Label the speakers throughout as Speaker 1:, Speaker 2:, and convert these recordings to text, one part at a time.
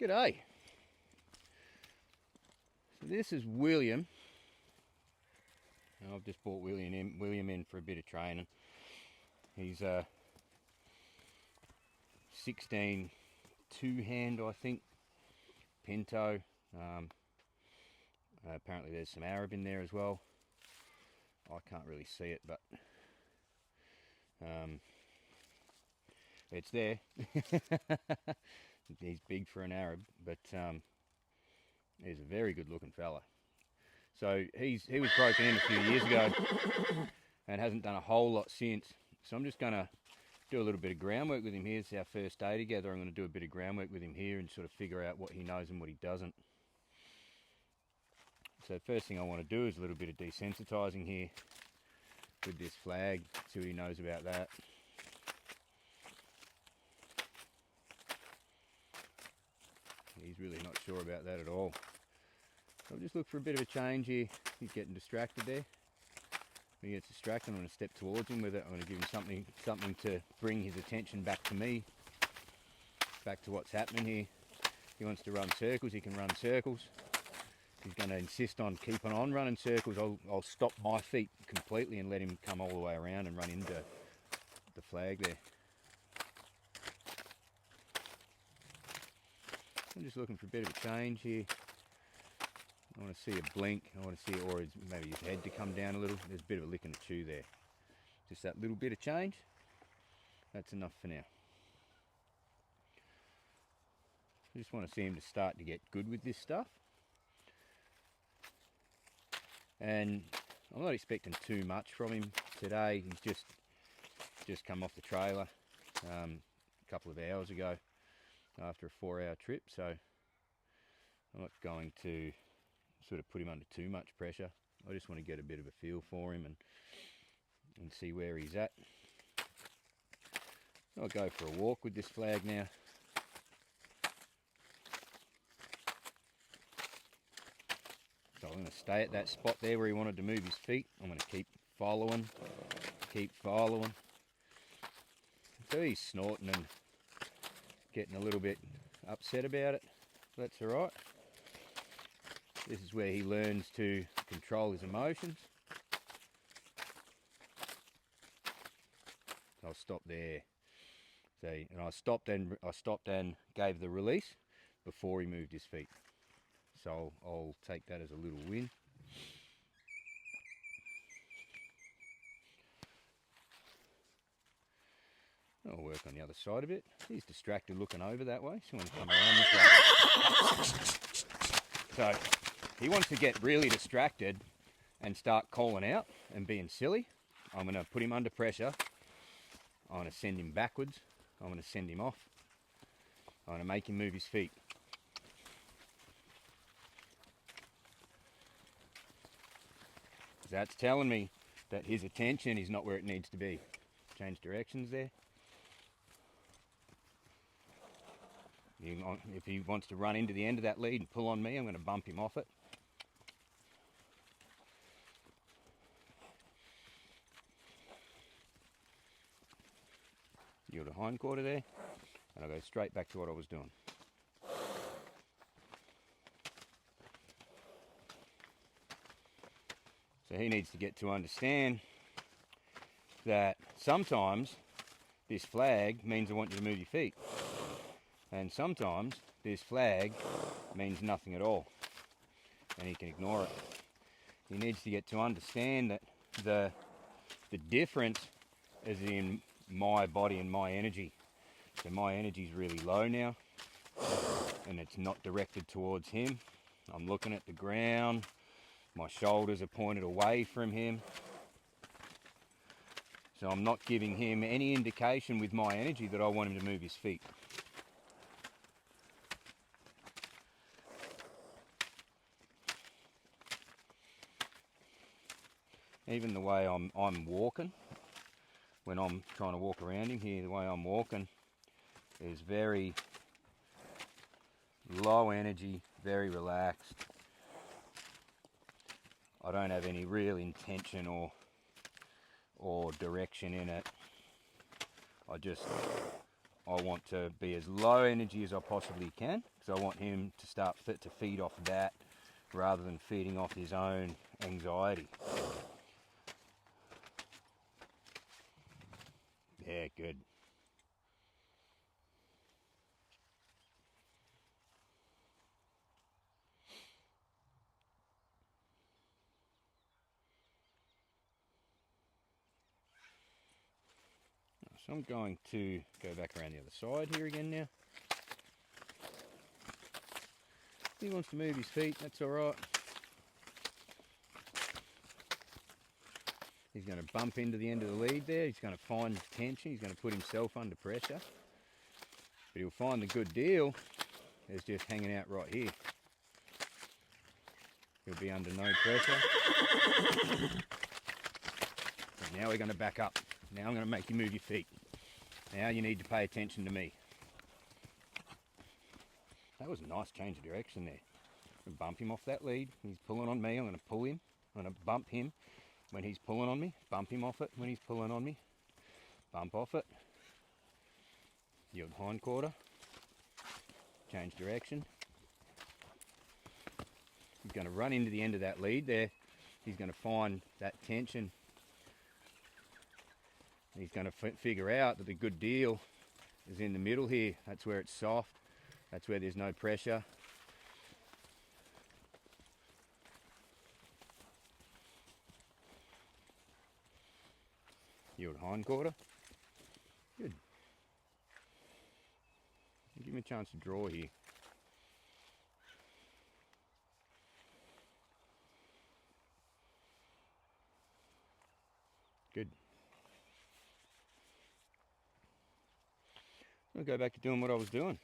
Speaker 1: G'day. So this is William. I've just brought William in for a bit of training. He's a 16 two-hand, I think, Pinto. Apparently there's some Arab in there as well. I can't really see it, but it's there. He's big for an Arab, but he's a very good looking fella. So he was broken in a few years ago and hasn't done a whole lot since. So I'm just going to do a little bit of groundwork with him here. It's our first day together. I'm going to do a bit of groundwork with him here and sort of figure out what he knows and what he doesn't. So the first thing I want to do is a little bit of desensitizing here with this flag, see what he knows about that. He's really not sure about that at all. So I'll just look for a bit of a change here. He's getting distracted there. When he gets distracted, I'm going to step towards him with it. I'm going to give him something to bring his attention back to me, back to what's happening here. He wants to run circles, he can run circles. He's going to insist on keeping on running circles. I'll stop my feet completely and let him come all the way around and run into the flag there. I'm just looking for a bit of a change here. I want to see a blink. I want to see, or maybe his head to come down a little. There's a bit of a lick and a chew there. Just that little bit of change. That's enough for now. I just want to see him to start to get good with this stuff. And I'm not expecting too much from him today. He's just come off the trailer a couple of hours ago after a 4-hour trip, so I'm not going to sort of put him under too much pressure. I just want to get a bit of a feel for him and see where he's at. I'll go for a walk with this flag now. So I'm going to stay at that spot there where he wanted to move his feet. I'm going to keep following. So he's snorting and getting a little bit upset about it. That's all right. This is where he learns to control his emotions. I'll stop there. See, and I stopped and gave the release before he moved his feet. So I'll take that as a little win. I'll work on the other side a bit. He's distracted looking over that way, so I'm going to come around this way. So he wants to get really distracted and start calling out and being silly. I'm going to put him under pressure. I'm going to send him backwards. I'm going to send him off. I'm going to make him move his feet. That's telling me that his attention is not where it needs to be. Change directions there. If he wants to run into the end of that lead and pull on me, I'm going to bump him off it. Yield a hind quarter there, and I'll go straight back to what I was doing. So he needs to get to understand that sometimes this flag means I want you to move your feet. And sometimes this flag means nothing at all. And he can ignore it. He needs to get to understand that the difference is in my body and my energy. So my energy is really low now. And it's not directed towards him. I'm looking at the ground. My shoulders are pointed away from him. So I'm not giving him any indication with my energy that I want him to move his feet. Even the way I'm walking, when I'm trying to walk around him here, the way I'm walking is very low energy, very relaxed. I don't have any real intention or direction in it. I want to be as low energy as I possibly can, because I want him to start to feed off that rather than feeding off his own anxiety. Yeah, good. So I'm going to go back around the other side here again now. He wants to move his feet, that's alright. He's going to bump into the end of the lead there. He's going to find tension. He's going to put himself under pressure. But he'll find the good deal is just hanging out right here. He'll be under no pressure. And now we're going to back up. Now I'm going to make you move your feet. Now you need to pay attention to me. That was a nice change of direction there. I'm going to bump him off that lead. He's pulling on me. I'm going to pull him. I'm going to bump him when he's pulling on me. Bump him off it when he's pulling on me. Bump off it. Yield hind quarter. Change direction. He's going to run into the end of that lead there. He's going to find that tension. He's going to figure out that the good deal is in the middle here. That's where it's soft. That's where there's no pressure. Yield hind quarter. Good. Give him a chance to draw here. Good. I'll go back to doing what I was doing.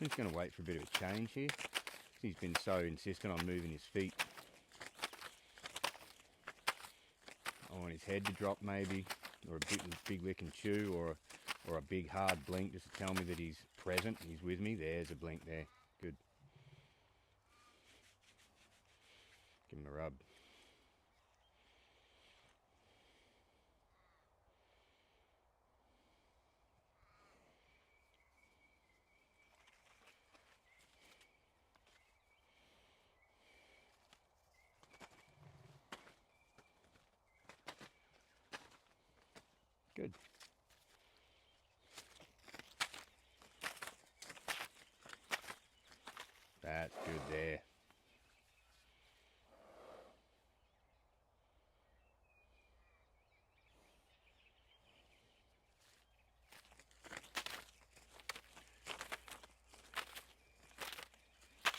Speaker 1: I'm just going to wait for a bit of a change here. He's been so insistent on moving his feet. I want his head to drop maybe, or a big lick and chew, or a big hard blink just to tell me that he's present, he's with me. There's a blink there. Good. Give him a rub. Good. That's good there.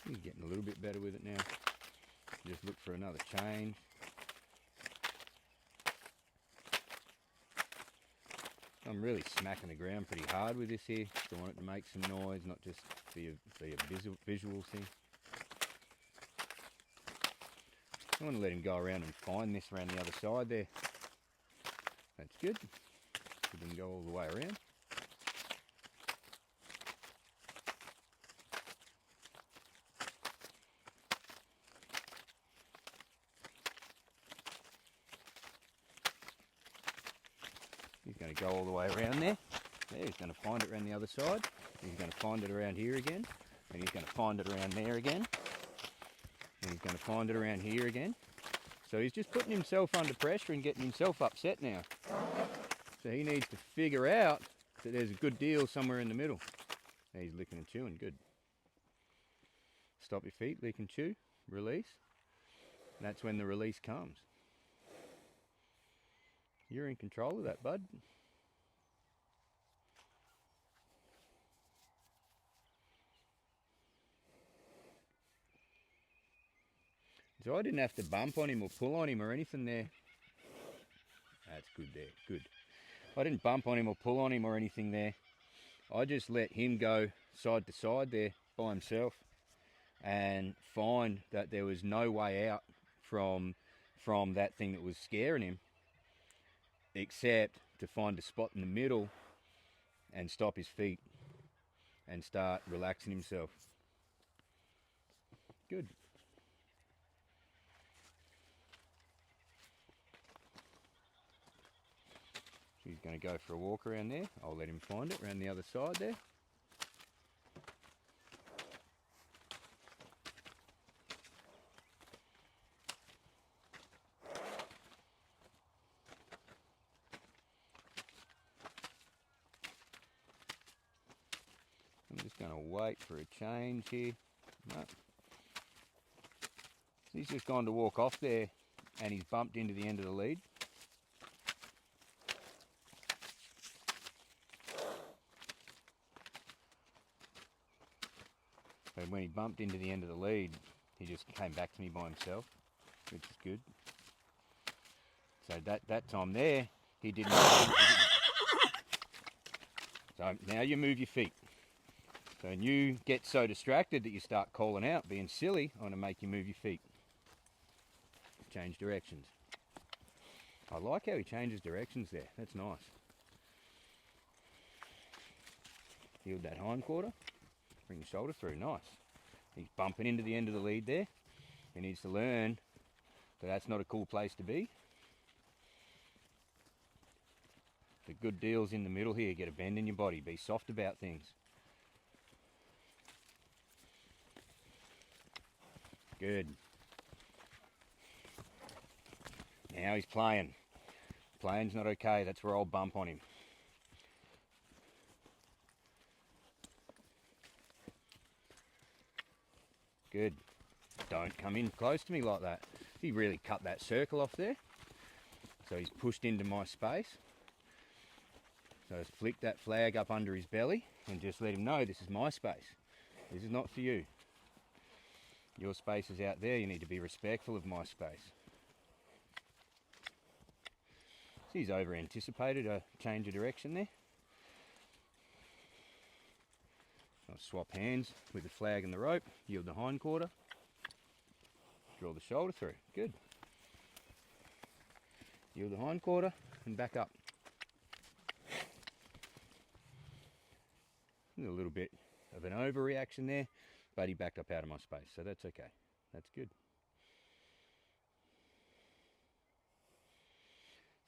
Speaker 1: He's getting a little bit better with it now. Just look for another change. I'm really smacking the ground pretty hard with this here. I want it to make some noise, not just be a visual thing. I want to let him go around and find this around the other side there. That's good. He didn't go all the way around. He's going to go all the way around there. There, he's going to find it around the other side. He's going to find it around here again. And he's going to find it around there again. And he's going to find it around here again. So he's just putting himself under pressure and getting himself upset now. So he needs to figure out that there's a good deal somewhere in the middle. There, he's licking and chewing, good. Stop your feet, lick and chew, release. And that's when the release comes. You're in control of that, bud. So I didn't have to bump on him or pull on him or anything there. That's good there, good. I didn't bump on him or pull on him or anything there. I just let him go side to side there by himself and find that there was no way out from that thing that was scaring him. except to find a spot in the middle and stop his feet and start relaxing himself. Good. He's going to go for a walk around there. I'll let him find it around the other side there. I'm just going to wait for a change here. No. He's just gone to walk off there and he's bumped into the end of the lead. And when he bumped into the end of the lead, he just came back to me by himself, which is good. So that time there, he didn't. So now you move your feet. So when you get so distracted that you start calling out, being silly, I want to make you move your feet. Change directions. I like how he changes directions there. That's nice. Yield that hind quarter. Bring the shoulder through. Nice. He's bumping into the end of the lead there. He needs to learn that that's not a cool place to be. The good deal's in the middle here. Get a bend in your body. Be soft about things. Good. Now he's playing. Playing's not okay. That's where I'll bump on him. Good. Don't come in close to me like that. He really cut that circle off there. So he's pushed into my space. So just flick that flag up under his belly and just let him know this is my space. This is not for you. Your space is out there. You need to be respectful of my space. So he's over anticipated a change of direction there. I'll swap hands with the flag and the rope, yield the hind quarter, draw the shoulder through. Good. Yield the hind quarter and back up. A little bit of an overreaction there, but he backed up out of my space, so that's okay. That's good.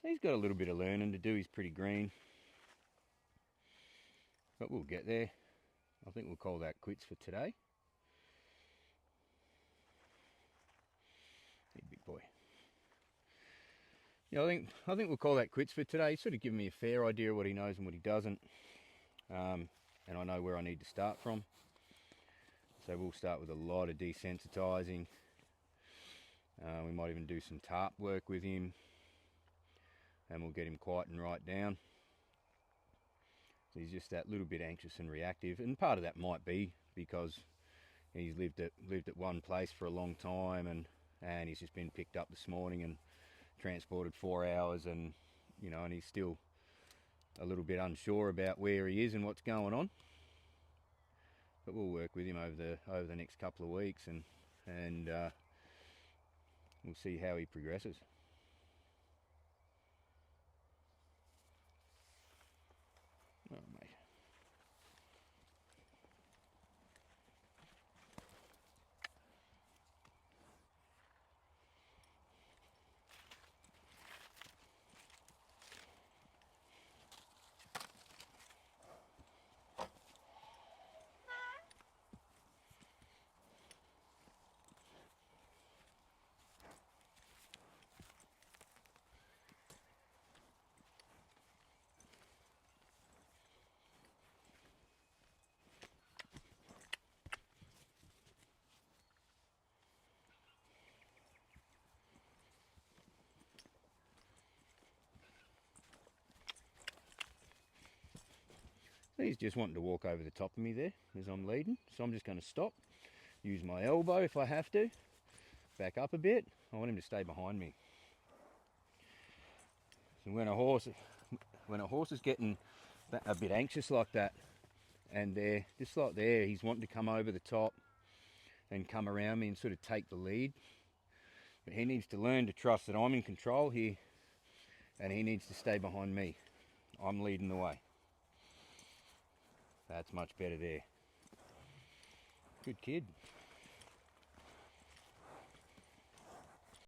Speaker 1: So he's got a little bit of learning to do. He's pretty green, but we'll get there. I think we'll call that quits for today. Hey, big boy. Yeah, I think we'll call that quits for today. He's sort of given me a fair idea of what he knows and what he doesn't, and I know where I need to start from. So we'll start with a lot of desensitizing. We might even do some tarp work with him, and we'll get him quiet and right down. So he's just that little bit anxious and reactive, and part of that might be because he's lived at one place for a long time, and he's just been picked up this morning and transported 4 hours, and and he's still a little bit unsure about where he is and what's going on. But we'll work with him over the next couple of weeks, and we'll see how he progresses. Oh, mate. He's just wanting to walk over the top of me there as I'm leading, so I'm just going to stop, use my elbow if I have to, back up a bit. I want him to stay behind me. So when a horse is getting a bit anxious like that, and they're just like there, he's wanting to come over the top and come around me and sort of take the lead. But he needs to learn to trust that I'm in control here, and he needs to stay behind me. I'm leading the way. That's much better there. Good kid.